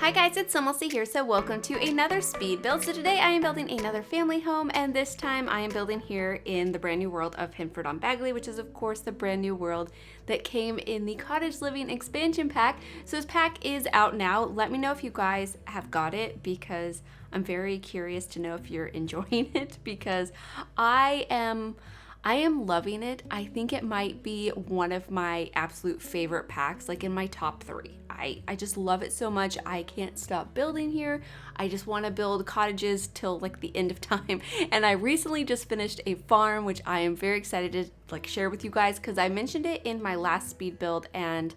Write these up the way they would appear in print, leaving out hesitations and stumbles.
Hi guys, it's SimLicy here, so welcome to another speed build. So today I am building another family home, and this time I am building here in the brand new world of Hinford-on-Bagley, which is of course the brand new world that came in the Cottage Living expansion pack. So this pack is out now. Let me know if you guys have got it, because I'm very curious to know if you're enjoying it, because I am loving it. I think it might be one of my absolute favorite packs, like in my top 3. I just love it so much. I can't stop building here. I just want to build cottages till like the end of time. And I recently just finished a farm, which I am very excited to share with you guys, because I mentioned it in my last speed build and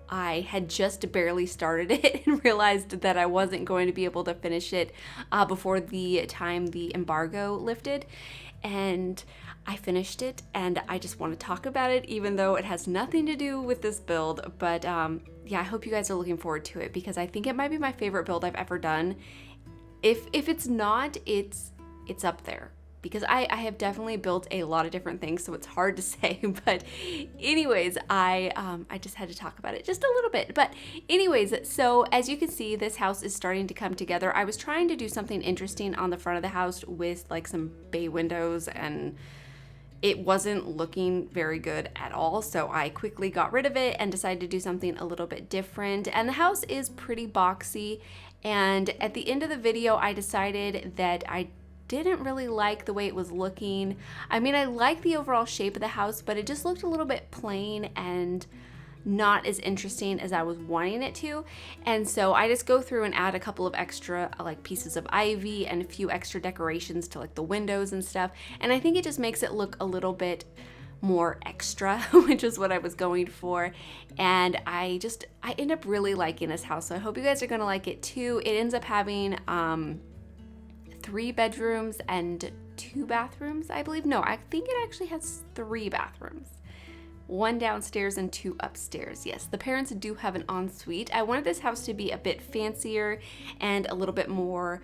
I had just barely started it and realized that I wasn't going to be able to finish it before the time the embargo lifted. And I finished it, and I just want to talk about it, even though it has nothing to do with this build. But yeah, I hope you guys are looking forward to it, because I think it might be my favorite build I've ever done. If it's not, it's up there, because I have definitely built a lot of different things, so it's hard to say. But anyways, I just had to talk about it just a little bit. But anyways, so as you can see, this house is starting to come together. I was trying to do something interesting on the front of the house with like some bay windows, and it wasn't looking very good at all, so I quickly got rid of it and decided to do something a little bit different. And the house is pretty boxy, and at the end of the video I decided that I didn't really like the way it was looking. I mean, I like the overall shape of the house, but it just looked a little bit plain and not as interesting as I was wanting it to. And so I just go through and add a couple of extra like pieces of ivy and a few extra decorations to like the windows and stuff. And I think it just makes it look a little bit more extra, which is what I was going for. And I end up really liking this house. So I hope you guys are gonna like it too. It ends up having 3 bedrooms and 2 bathrooms, I believe. No, I think it actually has 3 bathrooms. 1 downstairs and 2 upstairs. Yes, the parents do have an ensuite. I wanted this house to be a bit fancier and a little bit more,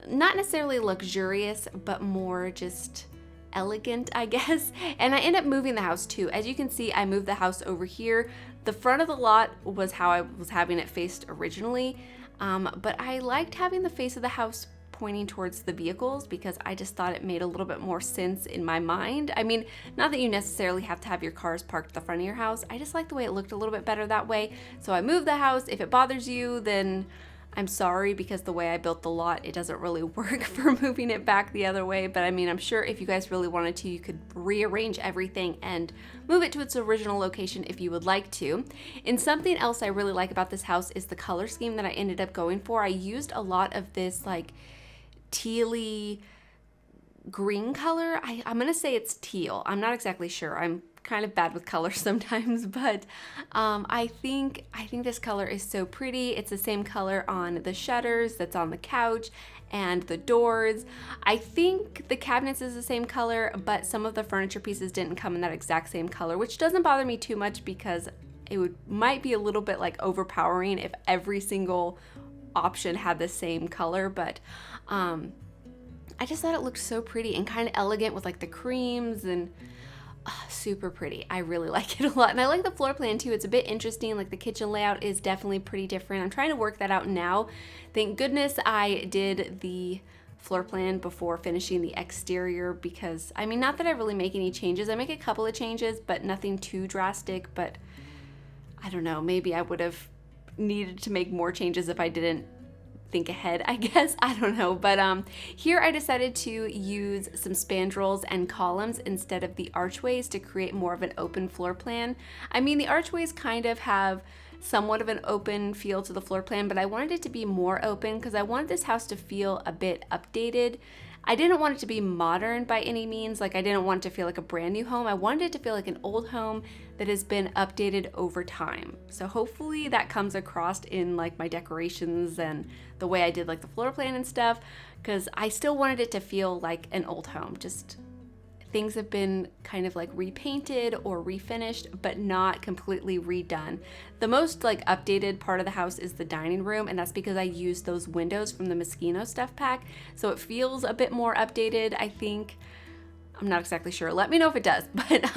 not necessarily luxurious, but more just elegant, I guess. And I end up moving the house too. As you can see, I moved the house over here. The front of the lot was how I was having it faced originally, but I liked having the face of the house pointing towards the vehicles, because I just thought it made a little bit more sense in my mind. I mean, not that you necessarily have to have your cars parked at the front of your house. I just like the way it looked a little bit better that way. So I moved the house. If it bothers you, then I'm sorry, because the way I built the lot, it doesn't really work for moving it back the other way. But I mean, I'm sure if you guys really wanted to, you could rearrange everything and move it to its original location if you would like to. And something else I really like about this house is the color scheme that I ended up going for. I used a lot of this like tealy green color. I'm gonna say it's teal. I'm not exactly sure. I'm kind of bad with color sometimes, but I think this color is so pretty. It's the same color on the shutters that's on the couch and the doors. I think the cabinets is the same color, but some of the furniture pieces didn't come in that exact same color, which doesn't bother me too much, because it might be a little bit like overpowering if every single option had the same color. But I just thought it looked so pretty and kind of elegant with like the creams, and super pretty. I really like it a lot. And I like the floor plan too. It's a bit interesting. Like the kitchen layout is definitely pretty different. I'm trying to work that out now. Thank goodness I did the floor plan before finishing the exterior, because I mean, not that I really make any changes. I make a couple of changes, but nothing too drastic. But I don't know, maybe I would have needed to make more changes if I didn't think ahead, I guess. I don't know. But here I decided to use some spandrels and columns instead of the archways to create more of an open floor plan. I mean, the archways kind of have somewhat of an open feel to the floor plan, but I wanted it to be more open because I wanted this house to feel a bit updated. I didn't want it to be modern by any means. Like, I didn't want it to feel like a brand new home. I wanted it to feel like an old home that has been updated over time. So hopefully that comes across in like my decorations and the way I did like the floor plan and stuff, because I still wanted it to feel like an old home. Just things have been kind of like repainted or refinished, but not completely redone. The most like updated part of the house is the dining room, and that's because I used those windows from the Moschino stuff pack, so it feels a bit more updated, I think. I'm not exactly sure. Let me know if it does. But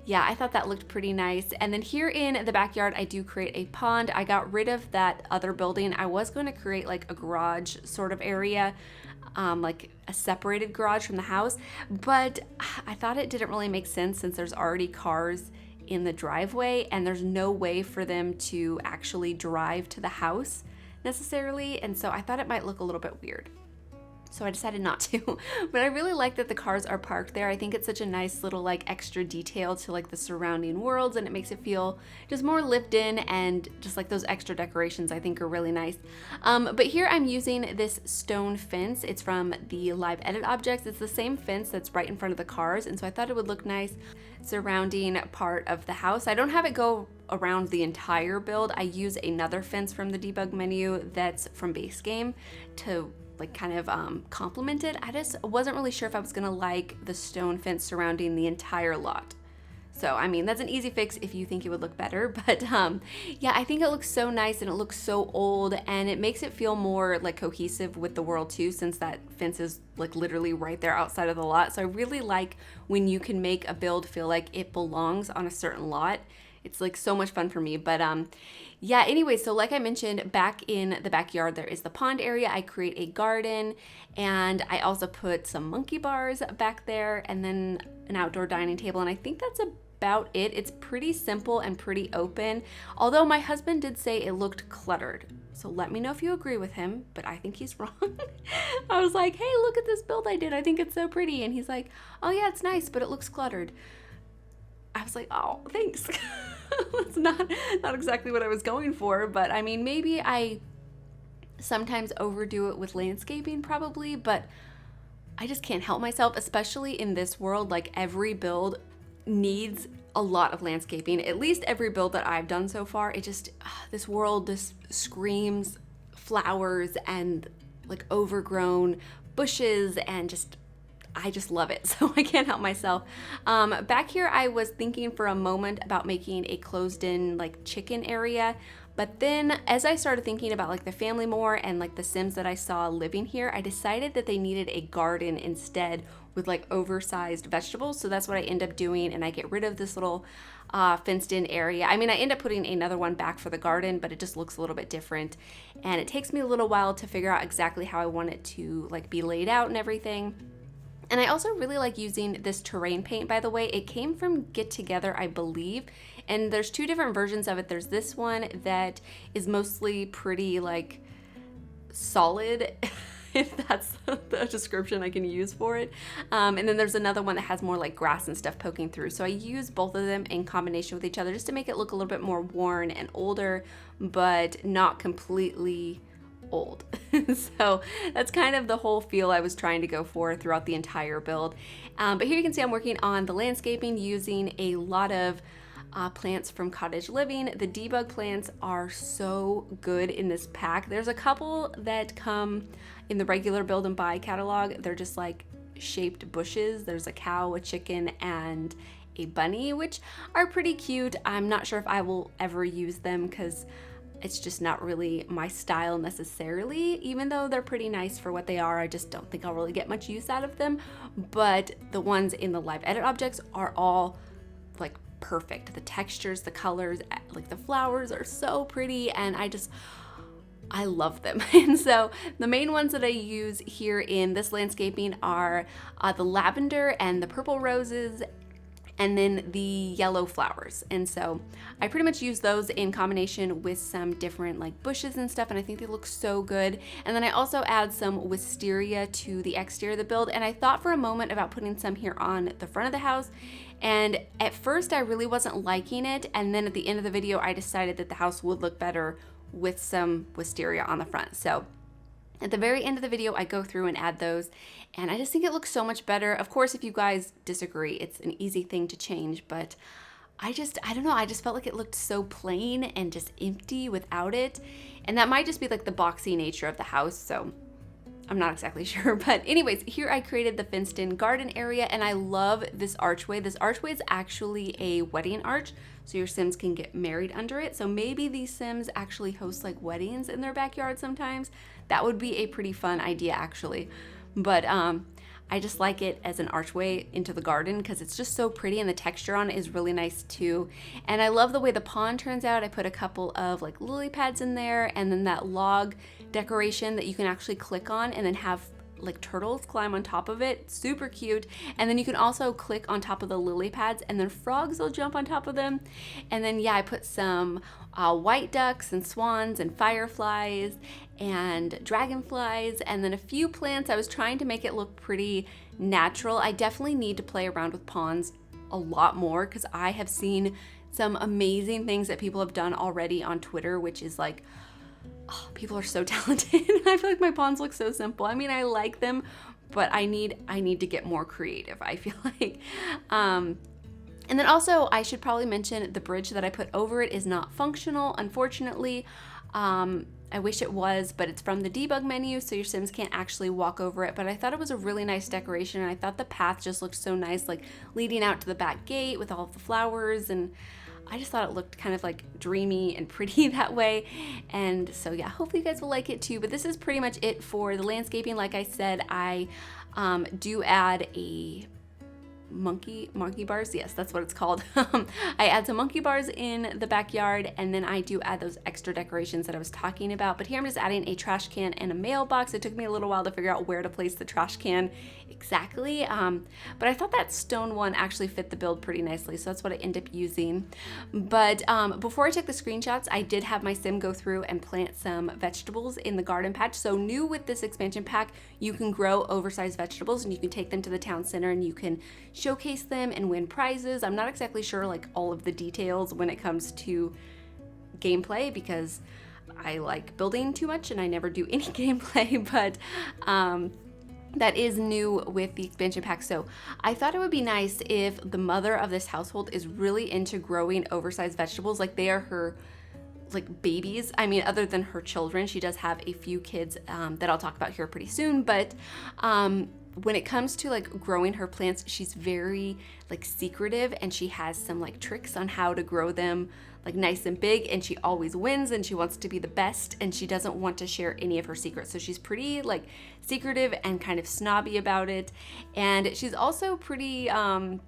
yeah, I thought that looked pretty nice. And then here in the backyard, I do create a pond. I got rid of that other building. I was going to create like a garage sort of area, like a separated garage from the house, but I thought it didn't really make sense since there's already cars in the driveway and there's no way for them to actually drive to the house necessarily. And so I thought it might look a little bit weird. So I decided not to, but I really like that the cars are parked there. I think it's such a nice little like extra detail to like the surrounding worlds, and it makes it feel just more lived in, and just like those extra decorations I think are really nice. But here I'm using this stone fence. It's from the Live Edit Objects. It's the same fence that's right in front of the cars, and so I thought it would look nice surrounding part of the house. I don't have it go around the entire build. I use another fence from the debug menu that's from base game to like kind of complement it. I just wasn't really sure if I was gonna like the stone fence surrounding the entire lot. So, I mean, that's an easy fix if you think it would look better, but yeah, I think it looks so nice and it looks so old, and it makes it feel more like cohesive with the world too, since that fence is like literally right there outside of the lot. So I really like when you can make a build feel like it belongs on a certain lot. It's like so much fun for me. But yeah, anyway, so like I mentioned, back in the backyard, there is the pond area. I create a garden, and I also put some monkey bars back there, and then an outdoor dining table. And I think that's about it. It's pretty simple and pretty open. Although my husband did say it looked cluttered. So let me know if you agree with him, but I think he's wrong. I was like, hey, look at this build I did. I think it's so pretty. And he's like, oh yeah, it's nice, but it looks cluttered. I was like, oh, thanks. That's not exactly what I was going for, but I mean, maybe I sometimes overdo it with landscaping probably, but I just can't help myself, especially in this world. Like every build needs a lot of landscaping, at least every build that I've done so far. It just, this world just screams flowers and like overgrown bushes, and I just love it, so I can't help myself. Back here, I was thinking for a moment about making a closed-in like chicken area, but then as I started thinking about like the family more and like the Sims that I saw living here, I decided that they needed a garden instead with like oversized vegetables. So that's what I end up doing, and I get rid of this little fenced-in area. I mean, I end up putting another one back for the garden, but it just looks a little bit different, and it takes me a little while to figure out exactly how I want it to like be laid out and everything. And I also really like using this terrain paint, by the way. It came from Get Together, I believe, and there's two different versions of it. There's this one that is mostly pretty like solid, if that's the description I can use for it. And then there's another one that has more like grass and stuff poking through. So I use both of them in combination with each other just to make it look a little bit more worn and older, but not completely old. So that's kind of the whole feel I was trying to go for throughout the entire build. But here you can see I'm working on the landscaping using a lot of plants from Cottage Living. The debug plants are so good in this pack. There's a couple that come in the regular build and buy catalog. They're just like shaped bushes. There's a cow, a chicken, and a bunny, which are pretty cute. I'm not sure if I will ever use them because it's just not really my style necessarily. Even though they're pretty nice for what they are, I just don't think I'll really get much use out of them. But the ones in the Live Edit Objects are all like perfect. The textures, the colors, like the flowers are so pretty, and I love them. And so the main ones that I use here in this landscaping are the lavender and the purple roses, and then the yellow flowers. And so I pretty much use those in combination with some different like bushes and stuff, and I think they look so good. And then I also add some wisteria to the exterior of the build, and I thought for a moment about putting some here on the front of the house, and at first I really wasn't liking it, and then at the end of the video I decided that the house would look better with some wisteria on the front. So at the very end of the video, I go through and add those, and I just think it looks so much better. Of course, if you guys disagree, it's an easy thing to change, but I don't know, I just felt like it looked so plain and just empty without it, and that might just be like the boxy nature of the house, so I'm not exactly sure. But anyways, here I created the fenced-in garden area, and I love this archway. This archway is actually a wedding arch, so your Sims can get married under it. So maybe these Sims actually host like weddings in their backyard sometimes. That would be a pretty fun idea actually. But I just like it as an archway into the garden because it's just so pretty, and the texture on it is really nice too. And I love the way the pond turns out. I put a couple of like lily pads in there, and then that log decoration that you can actually click on and then have like turtles climb on top of it. Super cute. And then you can also click on top of the lily pads and then frogs will jump on top of them. And then yeah, I put some white ducks and swans and fireflies and dragonflies, and then a few plants. I was trying to make it look pretty natural. I definitely need to play around with ponds a lot more because I have seen some amazing things that people have done already on Twitter, which is like, oh, people are so talented. I feel like my ponds look so simple. I mean, I like them, but I need to get more creative, I feel like. And then also, I should probably mention the bridge that I put over it is not functional, unfortunately. I wish it was, but it's from the debug menu, so your Sims can't actually walk over it. But I thought it was a really nice decoration, and I thought the path just looked so nice, like leading out to the back gate with all of the flowers, and I just thought it looked kind of like dreamy and pretty that way. And so yeah, hopefully you guys will like it too. But this is pretty much it for the landscaping. Like I said, I do add a monkey bars. Yes, that's what it's called. I add some monkey bars in the backyard, and then I do add those extra decorations that I was talking about. But here I'm just adding a trash can and a mailbox. It took me a little while to figure out where to place the trash can exactly, but I thought that stone one actually fit the build pretty nicely, so that's what I end up using. But before I took the screenshots, I did have my sim go through and plant some vegetables in the garden patch. So new with this expansion pack, you can grow oversized vegetables and you can take them to the town center and you can showcase them and win prizes. I'm not exactly sure like all of the details when it comes to gameplay because I like building too much and I never do any gameplay, but that is new with the expansion pack. So I thought it would be nice if the mother of this household is really into growing oversized vegetables, like they are her like babies. I mean, other than her children, she does have a few kids that I'll talk about here pretty soon, but when it comes to like growing her plants, she's very like secretive, and she has some like tricks on how to grow them like nice and big, and she always wins and she wants to be the best, and she doesn't want to share any of her secrets. So she's pretty like secretive and kind of snobby about it. And she's also pretty I'm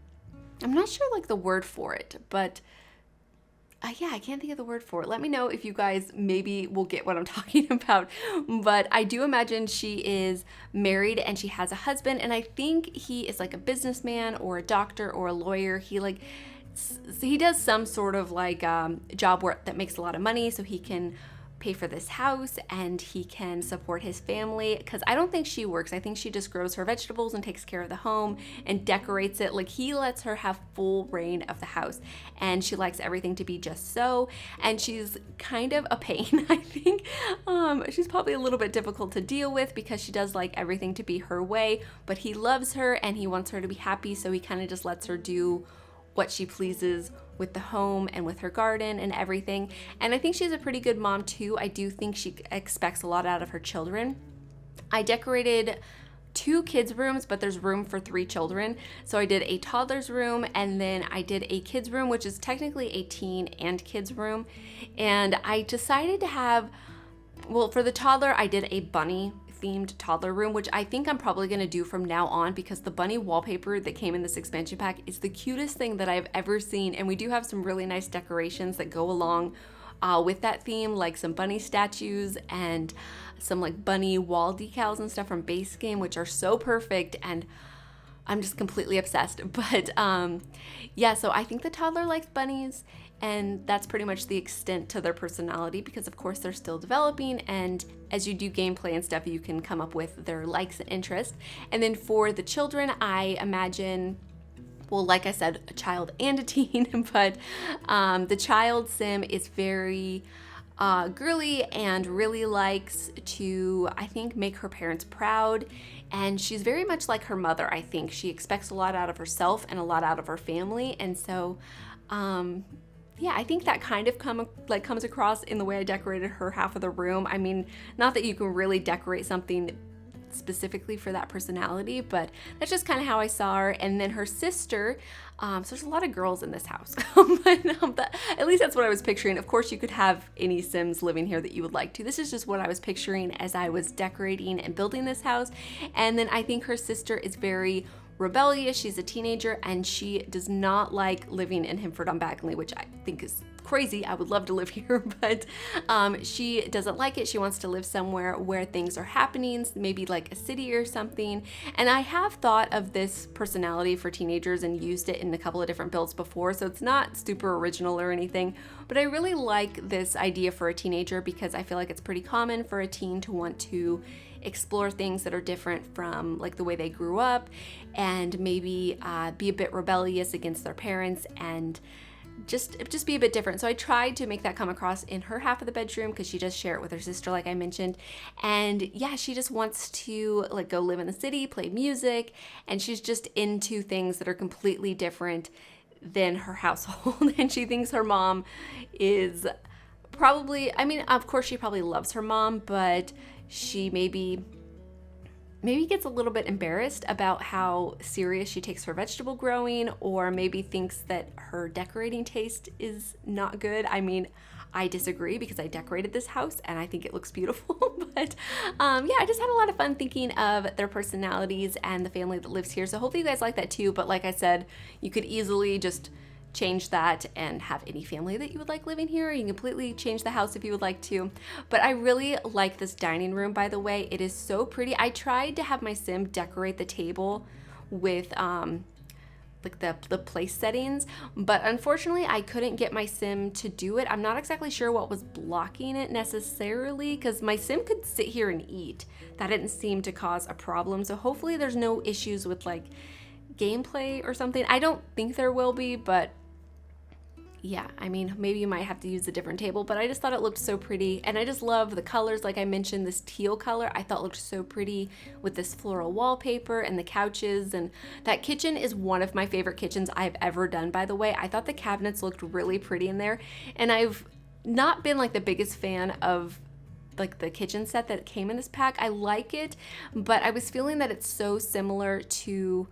not sure like the word for it, but yeah, I can't think of the word for it. Let me know if you guys maybe will get what I'm talking about. But I do imagine she is married and she has a husband, and I think he is like a businessman or a doctor or a lawyer. He does some sort of like job work that makes a lot of money, so he can pay for this house and he can support his family, because I don't think she works. I think she just grows her vegetables and takes care of the home and decorates it. Like he lets her have full reign of the house, and she likes everything to be just so. And she's kind of a pain. I think she's probably a little bit difficult to deal with because she does like everything to be her way, but he loves her and he wants her to be happy, so he kind of just lets her do what she pleases with the home and with her garden and everything. And I think she's a pretty good mom too. I do think she expects a lot out of her children. I decorated 2 kids' rooms, but there's room for 3 children. So I did a toddler's room, and then I did a kids' room, which is technically a teen and kids' room. And I decided to have, well, for the toddler, I did a bunny themed toddler room, which I think I'm probably going to do from now on, because the bunny wallpaper that came in this expansion pack is the cutest thing that I've ever seen. And we do have some really nice decorations that go along with that theme, like some bunny statues and some like bunny wall decals and stuff from base game, which are so perfect, and I'm just completely obsessed. But yeah, so I think the toddler likes bunnies, and that's pretty much the extent to their personality, because of course they're still developing, and as you do gameplay and stuff, you can come up with their likes and interests. And then for the children, I imagine, well, like I said, a child and a teen, but the child sim is very girly and really likes to, I think, make her parents proud. And she's very much like her mother, I think. She expects a lot out of herself and a lot out of her family. And so, yeah, I think that kind of comes across in the way I decorated her half of the room. I mean, not that you can really decorate something specifically for that personality, but that's just kind of how I saw her. And then her sister, so there's a lot of girls in this house, but at least that's what I was picturing. Of course, you could have any Sims living here that you would like to. This is just what I was picturing as I was decorating and building this house. And then I think her sister is very rebellious. She's a teenager and she does not like living in Himford-on-Bagley, which I think is crazy. I would love to live here, but she doesn't like it. She wants to live somewhere where things are happening, maybe like a city or something. And I have thought of this personality for teenagers and used it in a couple of different builds before, so it's not super original or anything, but I really like this idea for a teenager because I feel like it's pretty common for a teen to want to explore things that are different from like the way they grew up, and maybe be a bit rebellious against their parents and just be a bit different. So I tried to make that come across in her half of the bedroom because she does share it with her sister, like I mentioned. And yeah, she just wants to like go live in the city, play music, and she's just into things that are completely different than her household. And she thinks her mom is probably, I mean, of course she probably loves her mom, but she maybe gets a little bit embarrassed about how serious she takes her vegetable growing, or maybe thinks that her decorating taste is not good. I mean, I disagree because I decorated this house and I think it looks beautiful. But yeah, I just had a lot of fun thinking of their personalities and the family that lives here. So hopefully you guys like that too. But like I said, you could easily just change that and have any family that you would like living here. You can completely change the house if you would like to. But I really like this dining room, by the way. It is so pretty. I tried to have my sim decorate the table with like the place settings, but unfortunately I couldn't get my sim to do it. I'm not exactly sure what was blocking it necessarily, because my sim could sit here and eat. That didn't seem to cause a problem. So hopefully there's no issues with like gameplay or something. I don't think there will be, but yeah, I mean, maybe you might have to use a different table, but I just thought it looked so pretty. And I just love the colors. Like I mentioned, this teal color I thought looked so pretty with this floral wallpaper and the couches. And that kitchen is one of my favorite kitchens I've ever done, by the way. I thought the cabinets looked really pretty in there. And I've not been like the biggest fan of like the kitchen set that came in this pack. I like it, but I was feeling that it's so similar to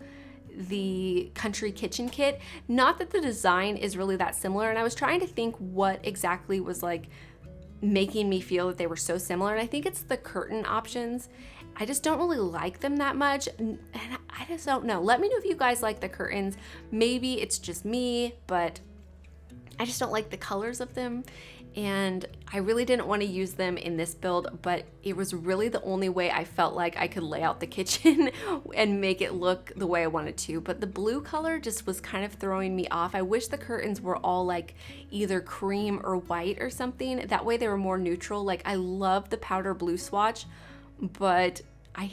the country kitchen kit. Not that the design is really that similar, and I was trying to think what exactly was like making me feel that they were so similar, and I think it's the curtain options. I just don't really like them that much, and I just don't know. Let me know if you guys like the curtains. Maybe it's just me, but I just don't like the colors of them, and I really didn't want to use them in this build, but it was really the only way I felt like I could lay out the kitchen and make it look the way I wanted to. But the blue color just was kind of throwing me off. I wish the curtains were all like either cream or white or something. That way they were more neutral. Like I love the powder blue swatch, but I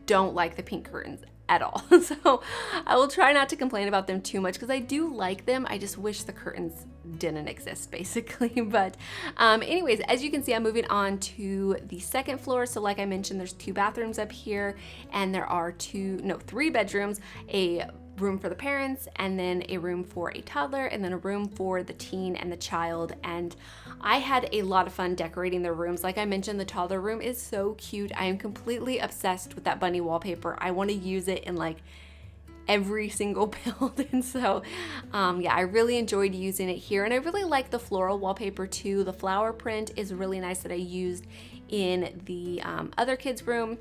don't like the pink curtains at all. So I will try not to complain about them too much because I do like them. I just wish the curtains didn't exist, basically. But anyways, as you can see, I'm moving on to the second floor. So like I mentioned, there's 2 bathrooms up here, and there are 3 bedrooms, a room for the parents, and then a room for a toddler, and then a room for the teen and the child. And I had a lot of fun decorating their rooms. Like I mentioned, the toddler room is so cute. I am completely obsessed with that bunny wallpaper. I want to use it in like every single build. And so yeah, I really enjoyed using it here, and I really like the floral wallpaper too. The flower print is really nice that I used in the other kids' room.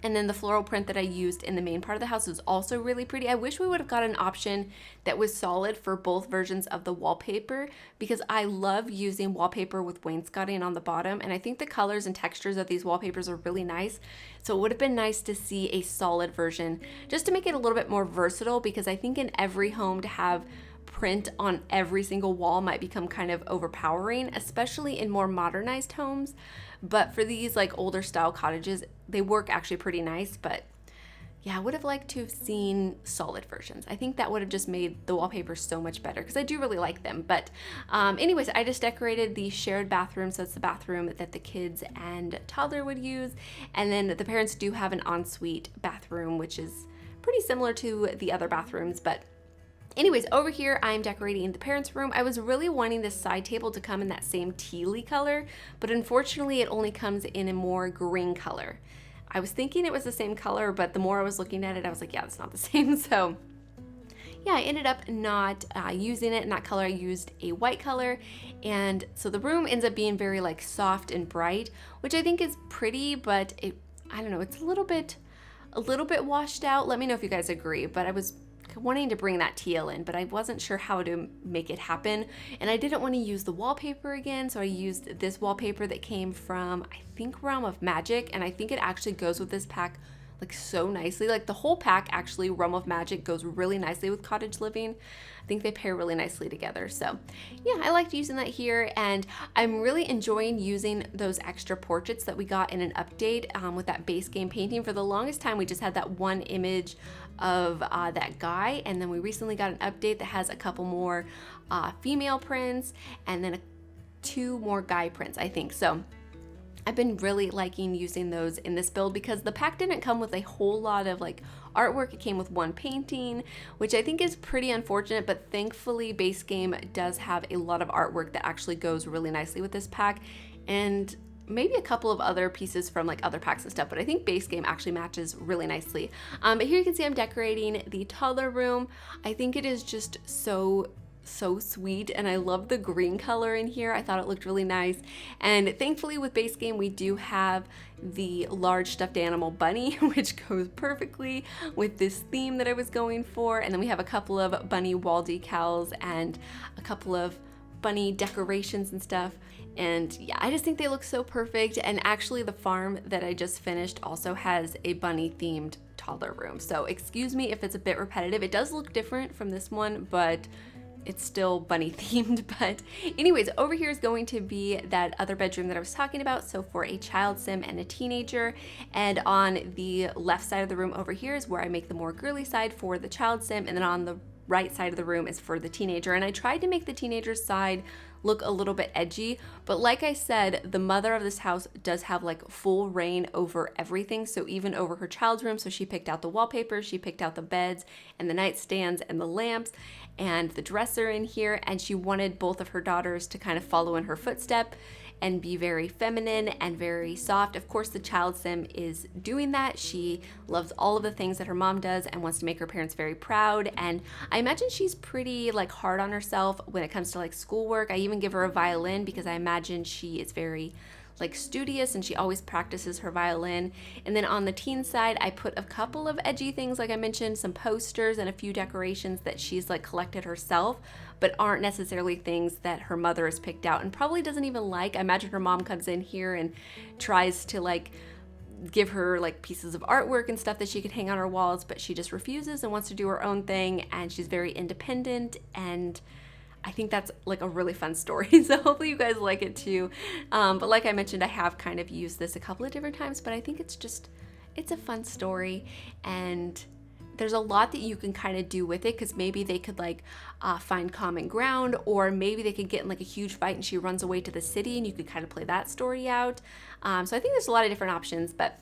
And then the floral print that I used in the main part of the house is also really pretty. I wish we would have got an option that was solid for both versions of the wallpaper, because I love using wallpaper with wainscoting on the bottom, and I think the colors and textures of these wallpapers are really nice. So it would have been nice to see a solid version just to make it a little bit more versatile, because I think in every home to have print on every single wall might become kind of overpowering, especially in more modernized homes. But for these like older style cottages, they work actually pretty nice. But yeah, I would have liked to have seen solid versions. I think that would have just made the wallpaper so much better, because I do really like them. But anyways, I just decorated the shared bathroom. So it's the bathroom that the kids and toddler would use. And then the parents do have an ensuite bathroom, which is pretty similar to the other bathrooms. But anyways, over here I'm decorating the parents' room. I was really wanting this side table to come in that same tealy color, but unfortunately it only comes in a more green color. I was thinking it was the same color, but the more I was looking at it, I was like, yeah, it's not the same. So yeah, I ended up not using it in that color. I used a white color, and so the room ends up being very like soft and bright, which I think is pretty, but I don't know, it's a little bit washed out. Let me know if you guys agree, but I was wanting to bring that teal in, but I wasn't sure how to make it happen, and I didn't want to use the wallpaper again, so I used this wallpaper that came from, I think, Realm of Magic, and I think it actually goes with this pack like so nicely. Like the whole pack, actually, Realm of Magic goes really nicely with Cottage Living. I think they pair really nicely together. So yeah, I liked using that here, and I'm really enjoying using those extra portraits that we got in an update with that base game painting. For the longest time, we just had that one image of that guy, and then we recently got an update that has a couple more female prints and then 2 more guy prints, I think. So I've been really liking using those in this build because the pack didn't come with a whole lot of like artwork. It came with 1 painting, which I think is pretty unfortunate, but thankfully base game does have a lot of artwork that actually goes really nicely with this pack, and maybe a couple of other pieces from like other packs and stuff, but I think base game actually matches really nicely. But here you can see I'm decorating the toddler room. I think it is just so sweet, and I love the green color in here. I thought it looked really nice, and thankfully with base game we do have the large stuffed animal bunny, which goes perfectly with this theme that I was going for, and then we have a couple of bunny wall decals and a couple of bunny decorations and stuff. And yeah, I just think they look so perfect. And actually the farm that I just finished also has a bunny themed toddler room, so excuse me if it's a bit repetitive. It does look different from this one, but it's still bunny themed. But anyways, over here is going to be that other bedroom that I was talking about, so for a child sim and a teenager. And on the left side of the room over here is where I make the more girly side for the child sim, and then on the right side of the room is for the teenager. And I tried to make the teenager side look a little bit edgy, but like I said, the mother of this house does have like full reign over everything, so even over her child's room. So she picked out the wallpaper, she picked out the beds and the nightstands and the lamps and the dresser in here, and she wanted both of her daughters to kind of follow in her footstep and be very feminine and very soft. Of course, the child sim is doing that. She loves all of the things that her mom does and wants to make her parents very proud. And I imagine she's pretty like hard on herself when it comes to like schoolwork. I even give her a violin because I imagine she is very like studious and she always practices her violin. And then on the teen side, I put a couple of edgy things, like I mentioned, some posters and a few decorations that she's like collected herself, but aren't necessarily things that her mother has picked out and probably doesn't even like. I imagine her mom comes in here and tries to like give her like pieces of artwork and stuff that she could hang on her walls, but she just refuses and wants to do her own thing, and she's very independent, and I think that's like a really fun story. So hopefully you guys like it too. But like I mentioned, I have kind of used this a couple of different times, but I think it's a fun story, and there's a lot that you can kind of do with it, because maybe they could like find common ground, or maybe they could get in like a huge fight and she runs away to the city and you could kind of play that story out. So I think there's a lot of different options. But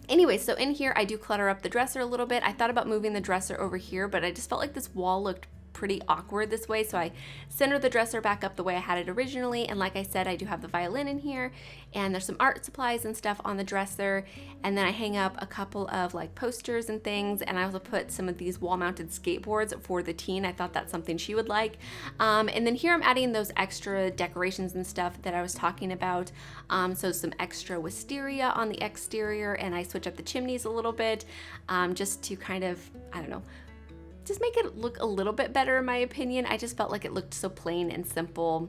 anyway, so in here I do clutter up the dresser a little bit. I thought about moving the dresser over here, but I just felt like this wall looked pretty awkward this way, so I centered the dresser back up the way I had it originally. And like I said, I do have the violin in here, and there's some art supplies and stuff on the dresser, and then I hang up a couple of like posters and things, and I also put some of these wall-mounted skateboards for the teen. I thought that's something she would like. And then here I'm adding those extra decorations and stuff that I was talking about, so some extra wisteria on the exterior, and I switch up the chimneys a little bit, just to kind of, I don't know, just make it look a little bit better in my opinion. I just felt like it looked so plain and simple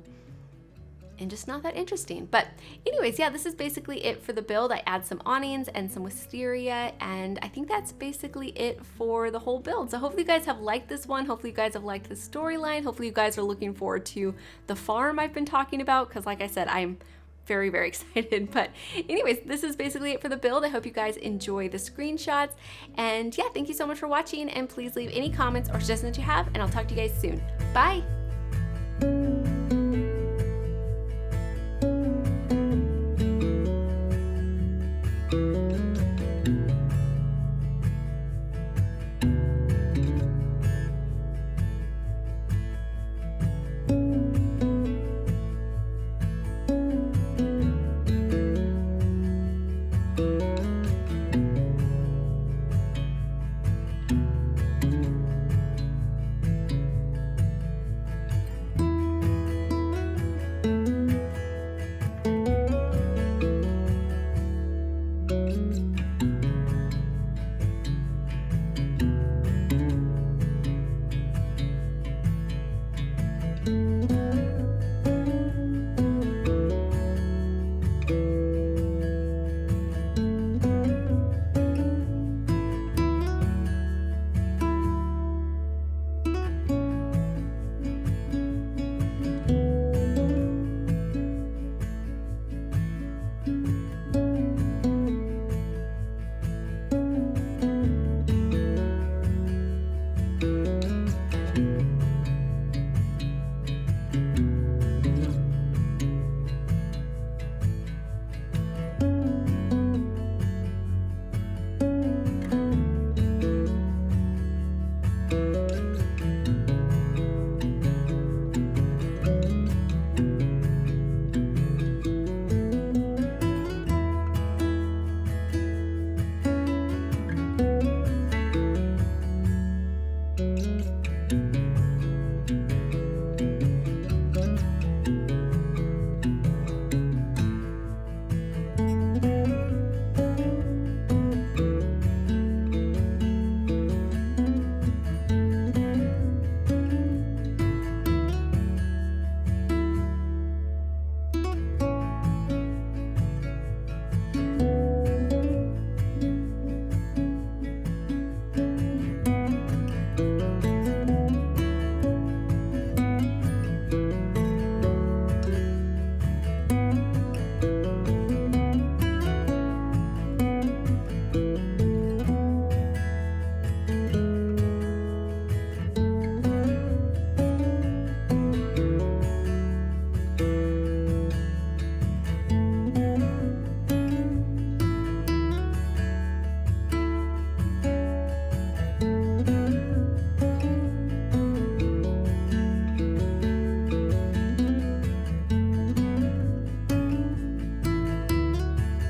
and just not that interesting. But anyways, yeah, this is basically it for the build. I add some awnings and some wisteria, and I think that's basically it for the whole build. So hopefully you guys have liked this one. Hopefully you guys have liked the storyline. Hopefully you guys are looking forward to the farm I've been talking about, because like I said, I'm very, very excited. But anyways, this is basically it for the build. I hope you guys enjoy the screenshots, and yeah, thank you so much for watching, and please leave any comments or suggestions that you have, and I'll talk to you guys soon. Bye.